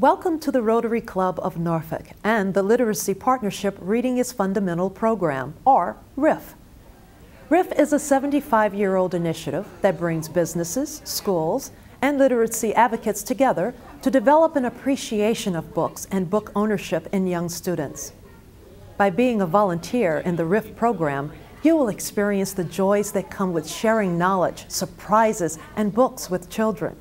Welcome to the Rotary Club of Norfolk and the Literacy Partnership Reading is Fundamental program, or RIF. RIF is a 75-year-old initiative that brings businesses, schools, and literacy advocates together to develop an appreciation of books and book ownership in young students. By being a volunteer in the RIF program, you will experience the joys that come with sharing knowledge, surprises, and books with children.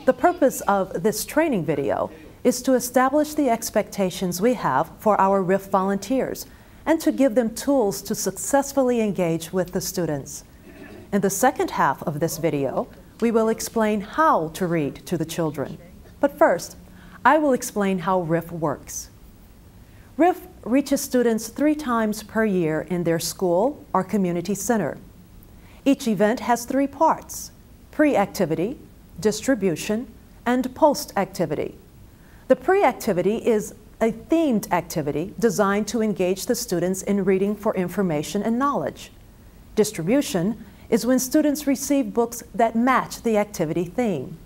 The purpose of this training video is to establish the expectations we have for our RIF volunteers and to give them tools to successfully engage with the students. In the second half of this video, we will explain how to read to the children. But first, I will explain how RIF works. RIF reaches students 3 times per year in their school or community center. Each event has 3 parts: pre-activity, distribution, and post-activity. The pre-activity is a themed activity designed to engage the students in reading for information and knowledge. Distribution is when students receive books that match the activity theme.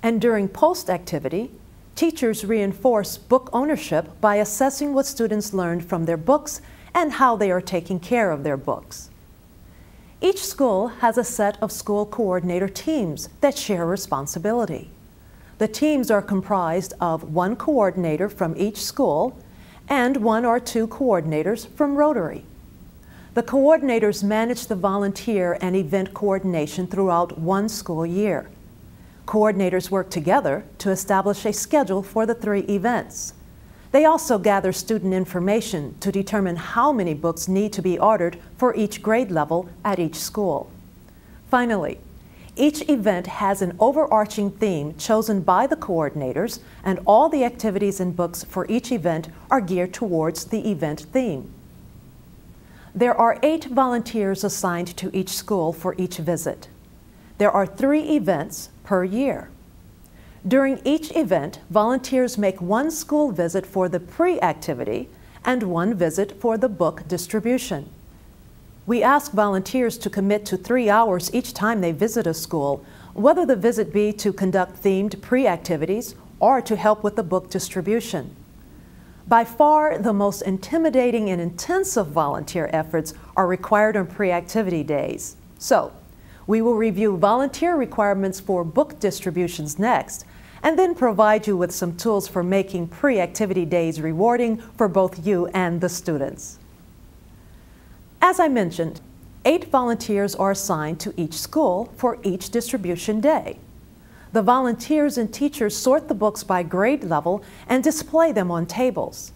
And during post-activity, teachers reinforce book ownership by assessing what students learned from their books and how they are taking care of their books. Each school has a set of school coordinator teams that share responsibility. The teams are comprised of 1 coordinator from each school and 1 or 2 coordinators from Rotary. The coordinators manage the volunteer and event coordination throughout 1 school year. Coordinators work together to establish a schedule for the 3 events. They also gather student information to determine how many books need to be ordered for each grade level at each school. Finally, each event has an overarching theme chosen by the coordinators, and all the activities and books for each event are geared towards the event theme. There are 8 volunteers assigned to each school for each visit. There are 3 events per year. During each event, volunteers make 1 school visit for the pre-activity and 1 visit for the book distribution. We ask volunteers to commit to 3 hours each time they visit a school, whether the visit be to conduct themed pre-activities or to help with the book distribution. By far, the most intimidating and intensive volunteer efforts are required on pre-activity days. So, we will review volunteer requirements for book distributions next, and then provide you with some tools for making pre-activity days rewarding for both you and the students. As I mentioned, 8 volunteers are assigned to each school for each distribution day. The volunteers and teachers sort the books by grade level and display them on tables.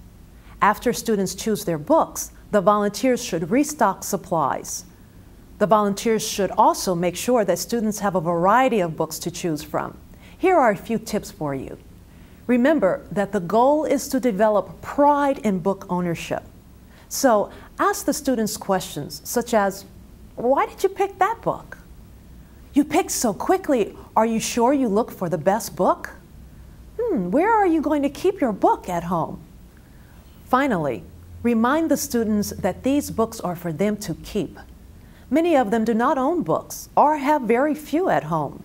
After students choose their books, the volunteers should restock supplies. The volunteers should also make sure that students have a variety of books to choose from. Here are a few tips for you. Remember that the goal is to develop pride in book ownership. So ask the students questions such as, why did you pick that book? You picked so quickly, are you sure you looked for the best book? Where are you going to keep your book at home? Finally, remind the students that these books are for them to keep. Many of them do not own books or have very few at home.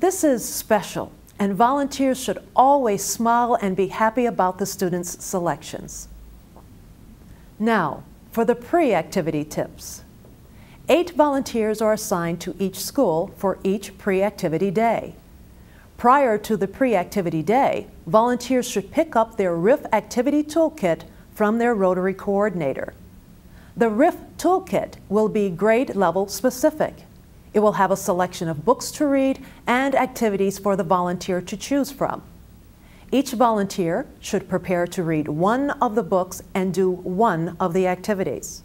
This is special, and volunteers should always smile and be happy about the students' selections. Now, for the pre-activity tips. 8 volunteers are assigned to each school for each pre-activity day. Prior to the pre-activity day, volunteers should pick up their RIF activity toolkit from their Rotary coordinator. The RIF toolkit will be grade level specific. It will have a selection of books to read and activities for the volunteer to choose from. Each volunteer should prepare to read 1 of the books and do 1 of the activities.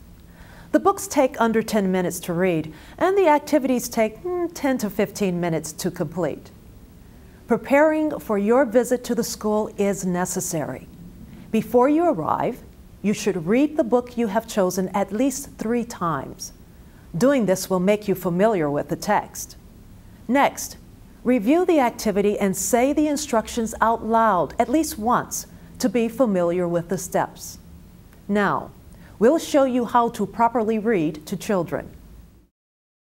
The books take under 10 minutes to read, and the activities take 10 to 15 minutes to complete. Preparing for your visit to the school is necessary. Before you arrive, you should read the book you have chosen at least 3 times. Doing this will make you familiar with the text. Next, review the activity and say the instructions out loud at least once to be familiar with the steps. Now, we'll show you how to properly read to children.